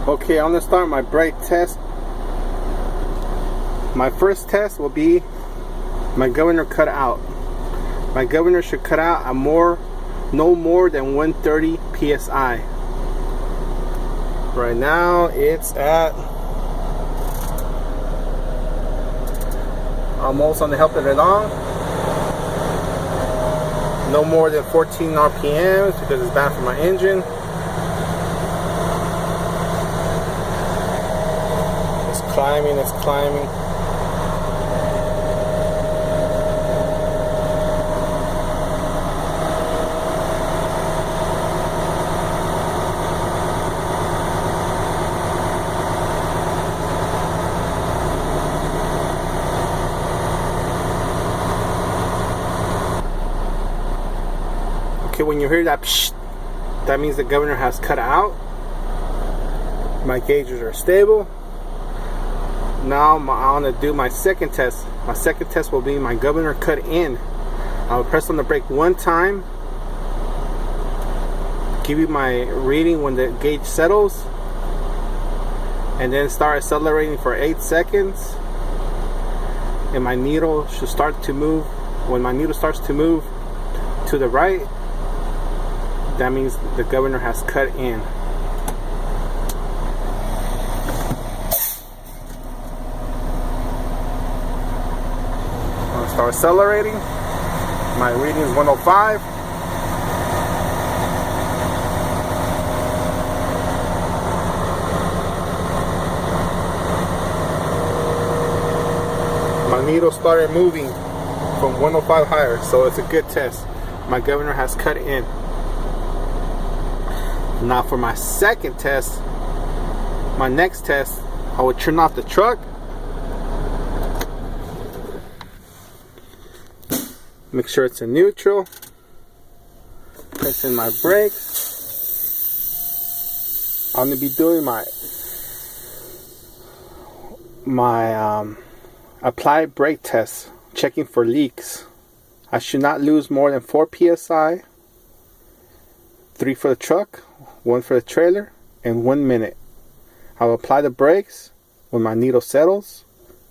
Okay, I'm gonna start my brake test. My first test will be my governor cut out. My governor should cut out at no more than 130 psi. Right now it's at almost on the help it along. No more than 14 RPMs because it's bad for my engine. It's climbing, it's climbing. Okay, when you hear that psh, that means the governor has cut out. My gauges are stable. Now I'm gonna do my second test. My second test will be my governor cut in. I'll press on the brake one time, give you my reading when the gauge settles, and then start accelerating for 8 seconds. And my needle should start to move. When my needle starts to move to the right, that means the governor has cut in. I'll start accelerating. My reading is 105. My needle started moving from 105 higher, so it's a good test. My governor has cut in. Now for my second test, my next test, I will turn off the truck. Make sure it's in neutral. Press in my brakes. I'm going to be doing my applied brake test, checking for leaks. I should not lose more than 4 psi. 3 for the truck, 1 for the trailer, and 1 minute. I'll apply the brakes. When my needle settles,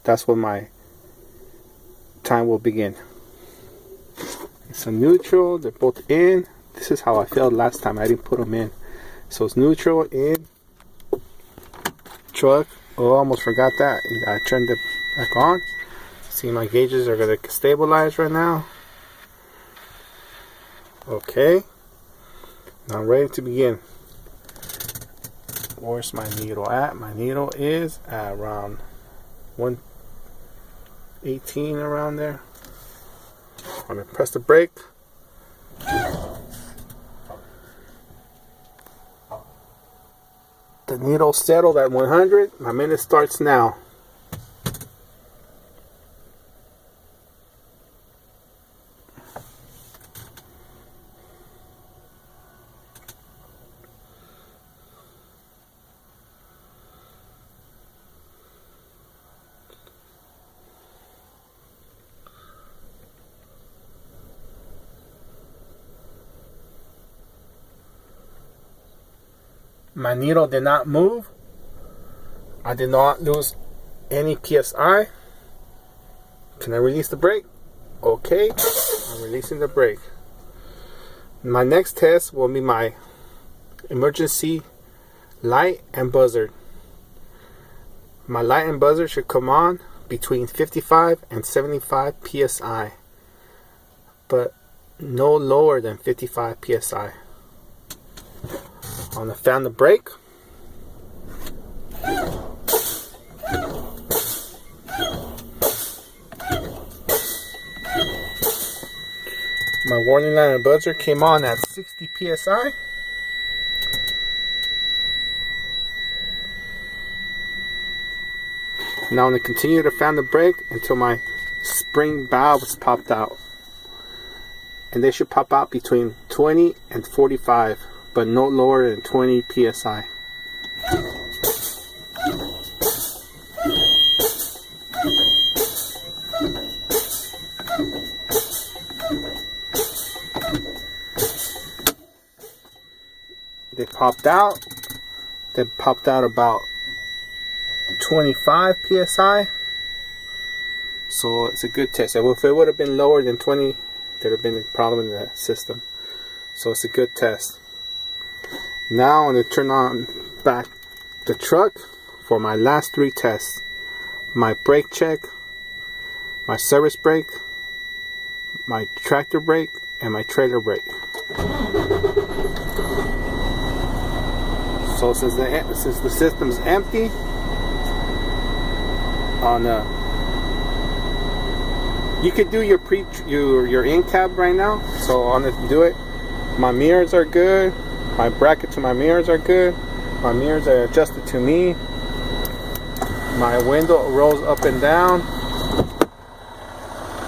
that's when my time will begin. It's a neutral, they're both in. This is how I failed last time, I didn't put them in. So it's neutral, in, truck. Oh, I almost forgot that. I turned it back on. See, my gauges are going to stabilize right now. Okay. Now I'm ready to begin. Where's my needle at? My needle is at around 118, around there. I'm going to press the brake. The needle settled at 100. My minute starts now. My needle did not move. I did not lose any PSI. Can I release the brake? Okay, I'm releasing the brake. My next test will be my emergency light and buzzer. My light and buzzer should come on between 55 and 75 PSI, but no lower than 55 PSI. I'm going to fan the brake. My warning light and buzzer came on at 60 PSI. Now I'm going to continue to fan the brake until my spring valves popped out. And they should pop out between 20 and 45. But no lower than 20 psi. They popped out. that popped out about 25 psi. So it's a good test. If it would have been lower than 20, there'd have been a problem in the system. So it's a good test. Now I'm going to turn on back the truck for my last 3 tests. My brake check, my service brake, my tractor brake, and my trailer brake. So since the system's empty on you could do your in cab right now. So I'm gonna do it. My mirrors are good. My bracket to my mirrors are good. My mirrors are adjusted to me. My window rolls up and down.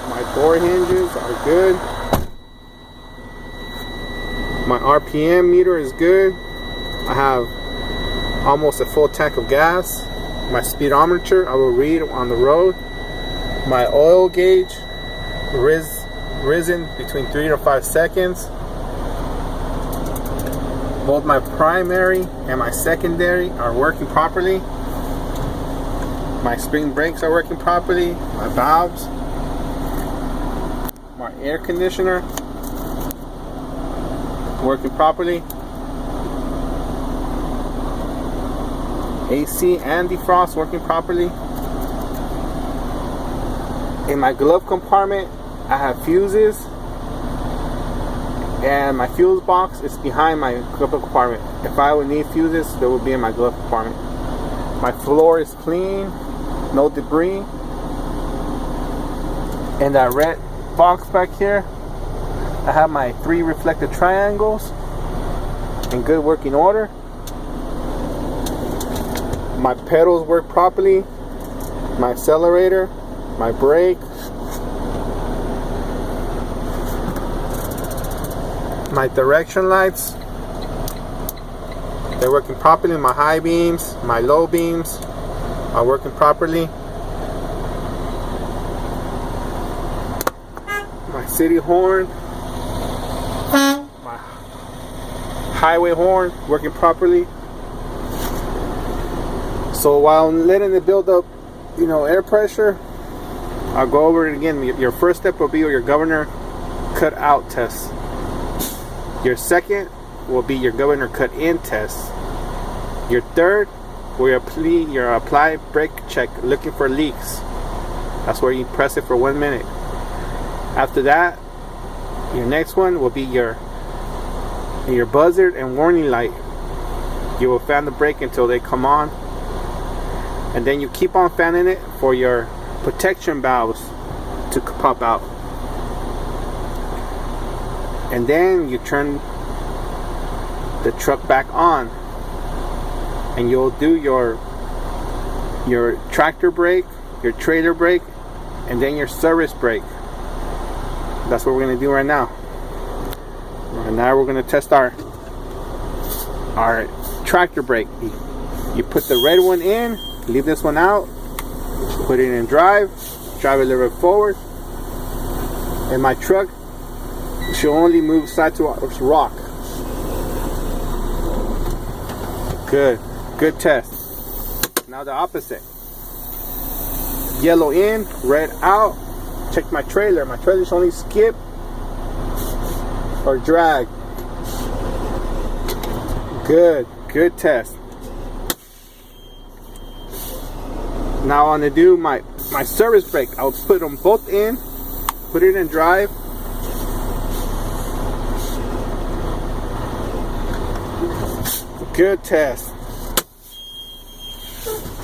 My door hinges are good. My RPM meter is good. I have almost a full tank of gas. My speedometer I will read on the road. My oil gauge risen between 3 to 5 seconds. Both my primary and my secondary are working properly. My spring brakes are working properly. My valves. My air conditioner working properly. AC and defrost working properly. In my glove compartment, I have fuses. And my fuse box is behind my glove compartment. If I would need fuses, they would be in my glove compartment. My floor is clean. No debris. In that red box back here, I have my 3 reflective triangles in good working order. My pedals work properly. My accelerator, my brake, my direction lights, they're working properly. My high beams, my low beams are working properly. My city horn, my highway horn working properly. So while I'm letting it build up, air pressure, I'll go over it again. Your first step will be your governor cut out test. Your second will be your governor cut in test. Your third will be your apply brake check, looking for leaks. That's where you press it for 1 minute. After that, your next one will be your buzzard and warning light. You will fan the brake until they come on, and then you keep on fanning it for your protection valves to pop out. And then you turn the truck back on, and you'll do your tractor brake, your trailer brake, and then your service brake. That's what we're going to do right now. And now we're going to test our tractor brake. You put the red one in, leave this one out, put it in drive it a little bit forward, and my truck should only move side to rock. Good test. Now the opposite. Yellow in, red out. Check my trailer. My trailer's only skip or drag. Good test. Now I'm gonna do my service brake. I'll put them both in, put it in drive. Good test.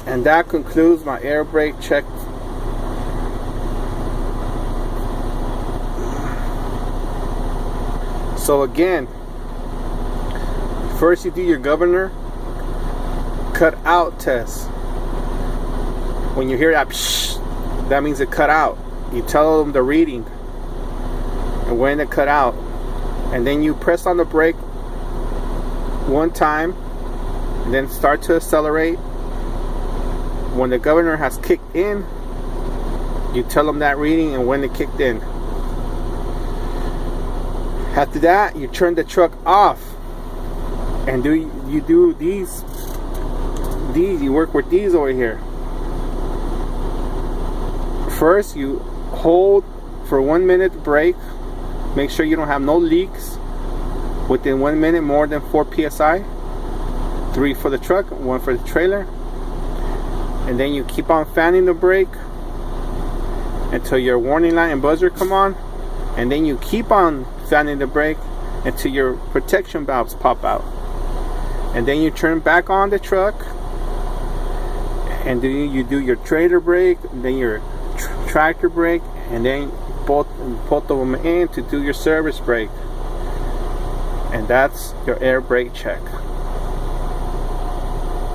And that concludes my air brake check. So again, first you do your governor cut out test. When you hear that psh, that means it cut out. You tell them the reading and when it cut out, and then you press on the brake 1 time, and then start to accelerate. When the governor has kicked in, you tell them that reading and when it kicked in. After that, you turn the truck off, and you do these these, you work with these over here. First, you hold for 1 minute brake. Make sure you don't have no leaks within 1 minute more than 4 psi. 3 for the truck, 1 for the trailer. And then you keep on fanning the brake until your warning light and buzzer come on. And then you keep on fanning the brake until your protection valves pop out. And then you turn back on the truck, and then you do your trailer brake, then your tractor brake, and then both of them in to do your service brake. And that's your air brake check.